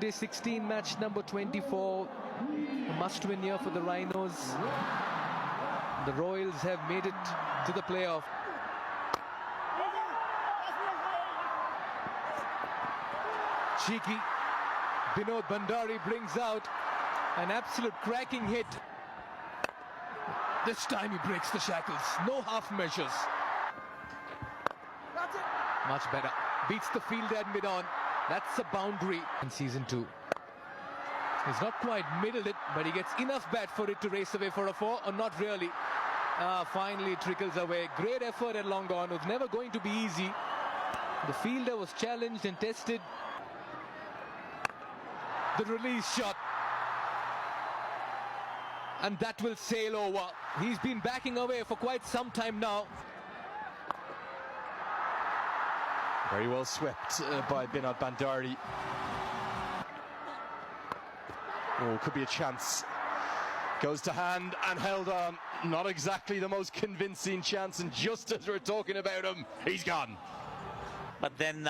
Day 16 match number 24. A must-win year for the Rhinos. The Royals have made it to the playoff. Cheeky. Binod Bhandari brings out an absolute cracking hit. This time he breaks the shackles. No half measures. Much better. Beats the fielder at mid-on. That's a boundary in season 2. He's not quite middled it, but he gets enough bat for it to race away for a 4, or not really. Finally trickles away. Great effort at long on. It was never going to be easy. The fielder was challenged and tested. The release shot. And that will sail over. He's been backing away for quite some time now. Very well swept by Binod Bhandari. Oh, could be a chance. Goes to hand and held on. Not exactly the most convincing chance, and just as we're talking about him, he's gone. But then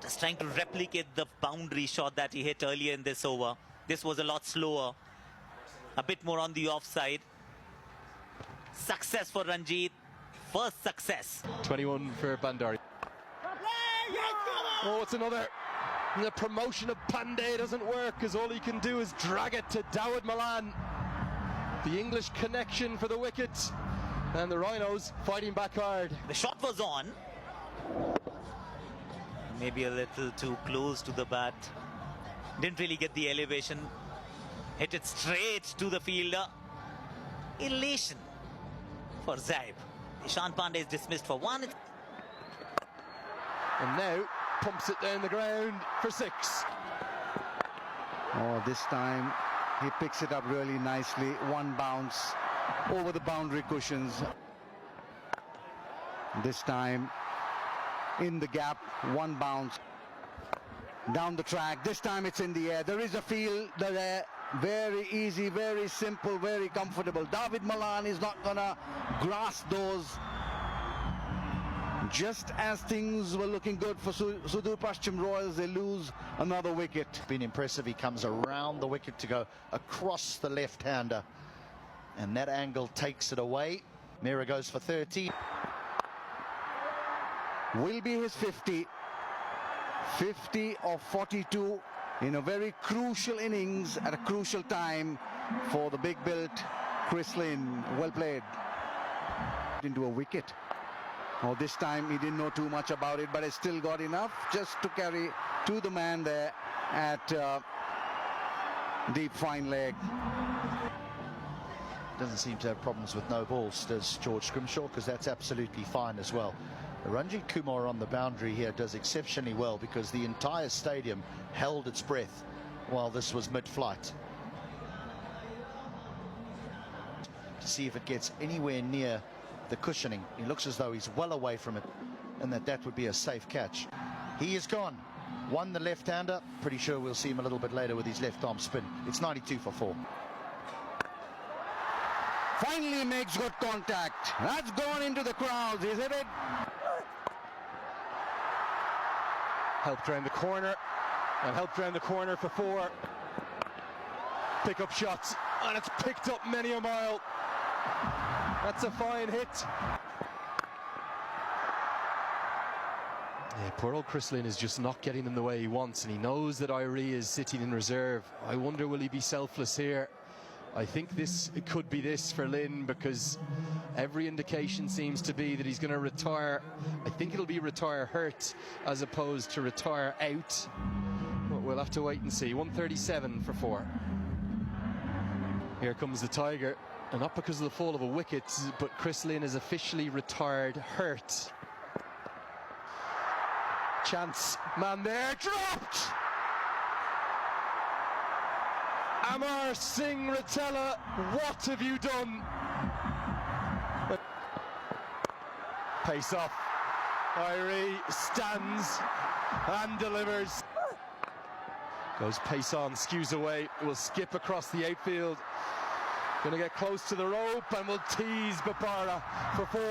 just trying to replicate the boundary shot that he hit earlier in this over. This was a lot slower. A bit more on the offside. Success for Ranjit. First success. 21 for Bhandari. Oh, it's another. The promotion of Pandey doesn't work, because all he can do is drag it to Dawid Malan. The English connection for the wicket. And the Rhinos fighting back hard. The shot was on. Maybe a little too close to the bat. Didn't really get the elevation. Hit it straight to the fielder. Elation for Zaib. Ishan Pandey is dismissed for 1. And now pumps it down the ground for 6. Oh, this time he picks it up really nicely. One bounce over the boundary cushions. This time in the gap, one bounce down the track. This time it's in the air. There is a field there. Very easy, very simple, very comfortable. Dawid Malan is not gonna grasp those. Just as things were looking good for Sudur Paschim Royals, they lose another wicket. Been impressive. He comes around the wicket to go across the left-hander, and that angle takes it away. Mehra goes for 30. Will be his 50. 50 of 42 in a very crucial innings at a crucial time for the big-built Chris Lynn. Well played. Into a wicket. Oh, this time he didn't know too much about it, but he still got enough just to carry to the man there at deep fine leg. Doesn't seem to have problems with no balls, does George Scrimshaw, because that's absolutely fine as well. Ranjit Kumar on the boundary here does exceptionally well, because the entire stadium held its breath while this was mid-flight. To see if it gets anywhere near the cushioning. He looks as though he's well away from it, and that would be a safe catch. He is gone. Won the left-hander. Pretty sure we'll see him a little bit later with his left-arm spin. It's 92 for 4. Finally makes good contact. That's gone into the crowds, isn't it? Helped round the corner, and helped round the corner for 4. Pick up shots, and it's picked up many a mile. That's a fine hit. Yeah, poor old Chris Lynn is just not getting them the way he wants, and he knows that Irie is sitting in reserve. I wonder, will he be selfless here? I think it could be this for Lynn, because every indication seems to be that he's going to retire. I think it'll be retire hurt as opposed to retire out. But we'll have to wait and see. 137 for 4. Here comes the Tiger. And not because of the fall of a wicket, but Chris Lynn is officially retired hurt. Chance, man there, dropped! Amar Singh Ratela, what have you done? Pace off. Irie stands and delivers. Goes pace on, skews away, will skip across the outfield. Going to get close to the rope and will tease Babara for 4.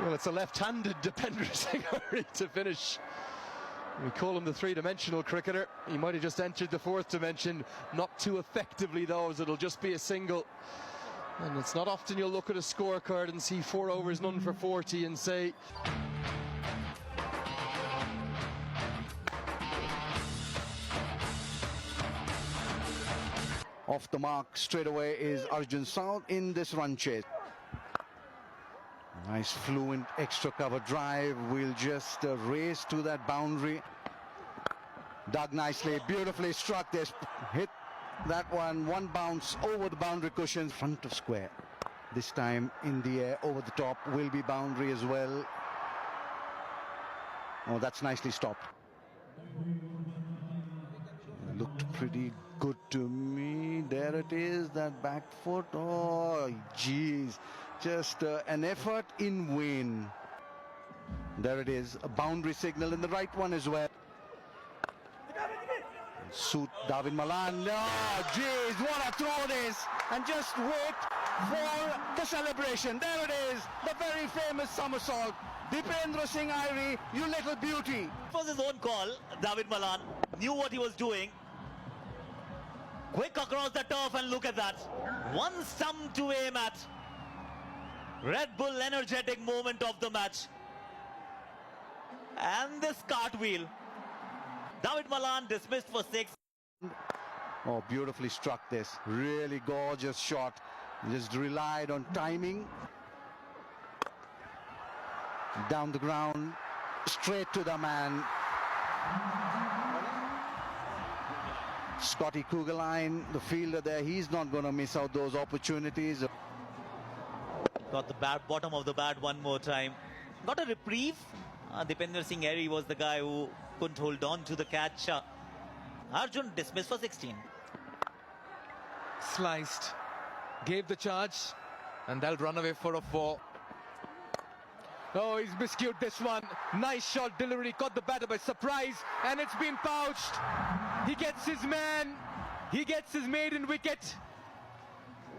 Well, it's a left-handed Dependra Singh to finish. We call him the three-dimensional cricketer. He might have just entered the fourth dimension, not too effectively though, as it'll just be a single. And it's not often you'll look at a scorecard and see 4 overs, none for 40 and say... Off the mark straight away is Arjun South in this run chase. Nice fluent extra cover drive. We'll just race to that boundary. Dug nicely, beautifully struck this. Hit that one bounce over the boundary cushion. Front of square. This time in the air, over the top, will be boundary as well. Oh, that's nicely stopped. Looked pretty good to me. There it is, that back foot. Oh, geez. Just an effort in vain. There it is, a boundary signal in the right one as well. Suit David Malan. Oh, geez, what a throw this. And just wait for the celebration. There it is, the very famous somersault. Dipendra Singh Airi, you little beauty. It was his own call. David Malan knew what he was doing. Quick across the turf, and look at that. One stump to aim at. Red Bull energetic moment of the match. And this cartwheel. David Malan dismissed for 6. Oh, beautifully struck this. Really gorgeous shot. Just relied on timing. Down the ground, straight to the man. Scotty Kugelheim, the fielder there, he's not going to miss out those opportunities. Got the bottom of the bat one more time. Got a reprieve. Dipendra Singh Airi was the guy who couldn't hold on to the catch. Arjun dismissed for 16. Sliced. Gave the charge. And they'll run away for a 4. Oh, he's miscued this one. Nice shot delivery. Caught the batter by surprise. And it's been pouched. He gets his man. He gets his maiden wicket.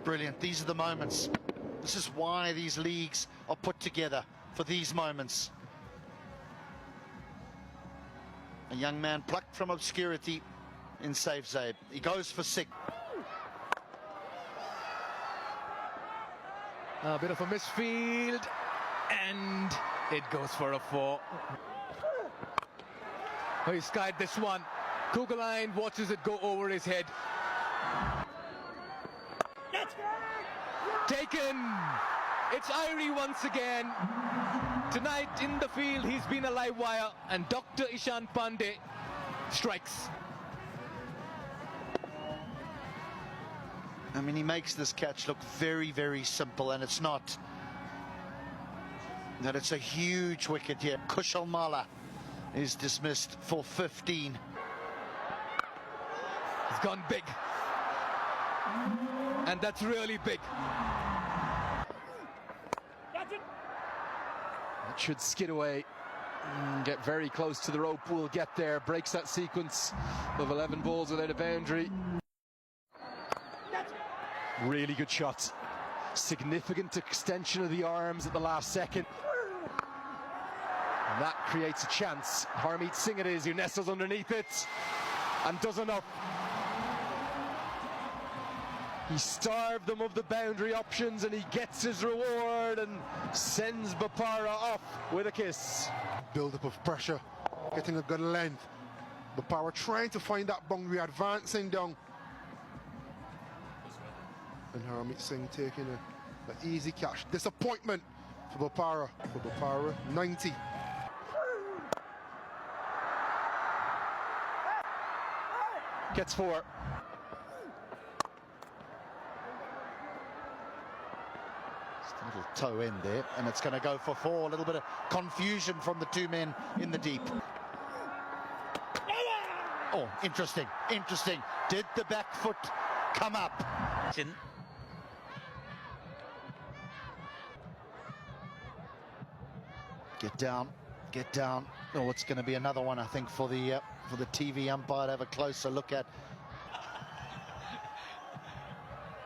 Brilliant. These are the moments. This is why these leagues are put together, for these moments. A young man plucked from obscurity in Safe Zabe. He goes for 6. A bit of a misfield. And it goes for a 4. Oh, he skied this one. Kugelheim watches it go over his head. Taken. It's Airi once again. Tonight in the field, he's been a live wire, and Dr. Ishan Pandey strikes. I mean, he makes this catch look very, very simple, and it's not. That it's a huge wicket here. Kushal Mala is dismissed for 15. He's gone big. And that's really big. It should skid away. Get very close to the rope. We'll get there. Breaks that sequence of 11 balls without a boundary. Really good shot. Significant extension of the arms at the last second. And that creates a chance. Harmeet Singh it is who nestles underneath it and does enough. He starved them of the boundary options, and he gets his reward and sends Bopara off with a kiss. Build-up of pressure, getting a good length. Bopara trying to find that boundary, advancing down. And Harmeet Singh taking an easy catch. Disappointment for Bopara. 90. Gets 4. Just a little toe in there, and it's going to go for 4. A little bit of confusion from the two men in the deep. Oh, interesting, interesting. Did the back foot come up? Get down, get down. Oh, it's going to be another one, I think, for the TV umpire to have a closer look at.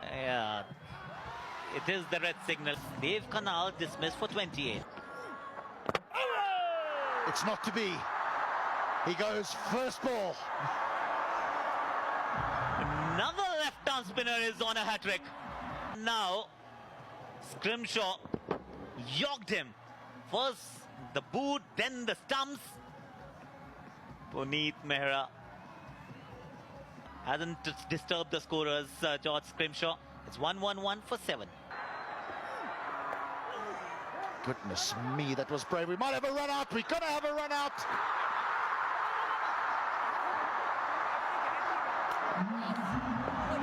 Yeah, it is the red signal. Dave Kanal dismissed for 28. It's not to be. He goes first ball. Another left-arm spinner is on a hat-trick. Now, Scrimshaw yogged him. First the boot, then the stumps. Puneet Mehra hasn't disturbed the scorers, George Scrimshaw. It's 1-1-1 for 7. Goodness me, that was brave. We might have a run out. We're going to have a run out.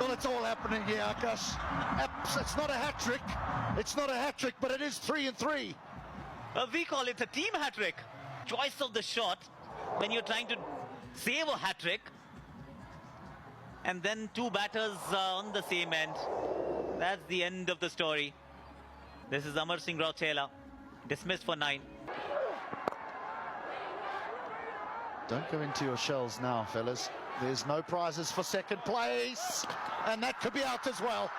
Well, it's all happening here, Akash. It's not a hat-trick. It's not a hat-trick, but it is 3 and 3. We call it a team hat-trick. Choice of the shot when you're trying to save a hat-trick. And then 2 batters on the same end. That's the end of the story. This is Amar Singh Rautela, dismissed for 9. Don't go into your shells now, fellas. There's no prizes for second place. And that could be out as well.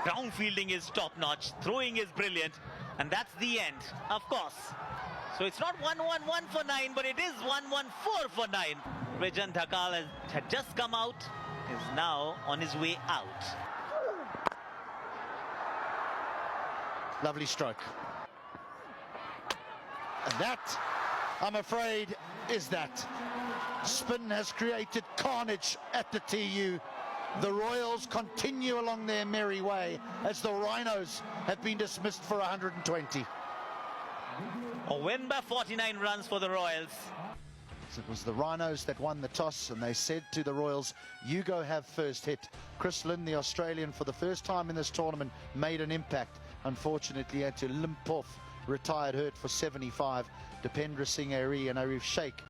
Ground fielding is top-notch, throwing is brilliant, and that's the end, of course. So it's not 1-1-1 for 9, but it is 1-1-4 for 9. Rajan Dhakal had just come out, is now on his way out. Lovely stroke. And that, I'm afraid, is that. Spin has created carnage at the TU. The Royals continue along their merry way as the Rhinos have been dismissed for 120. A win by 49 runs for the Royals. So it was the Rhinos that won the toss, and they said to the Royals, you go have first hit. Chris Lynn, the Australian, for the first time in this tournament, made an impact. Unfortunately, had to limp off, retired hurt for 75. Dipendra Singh Airi and Arif Sheikh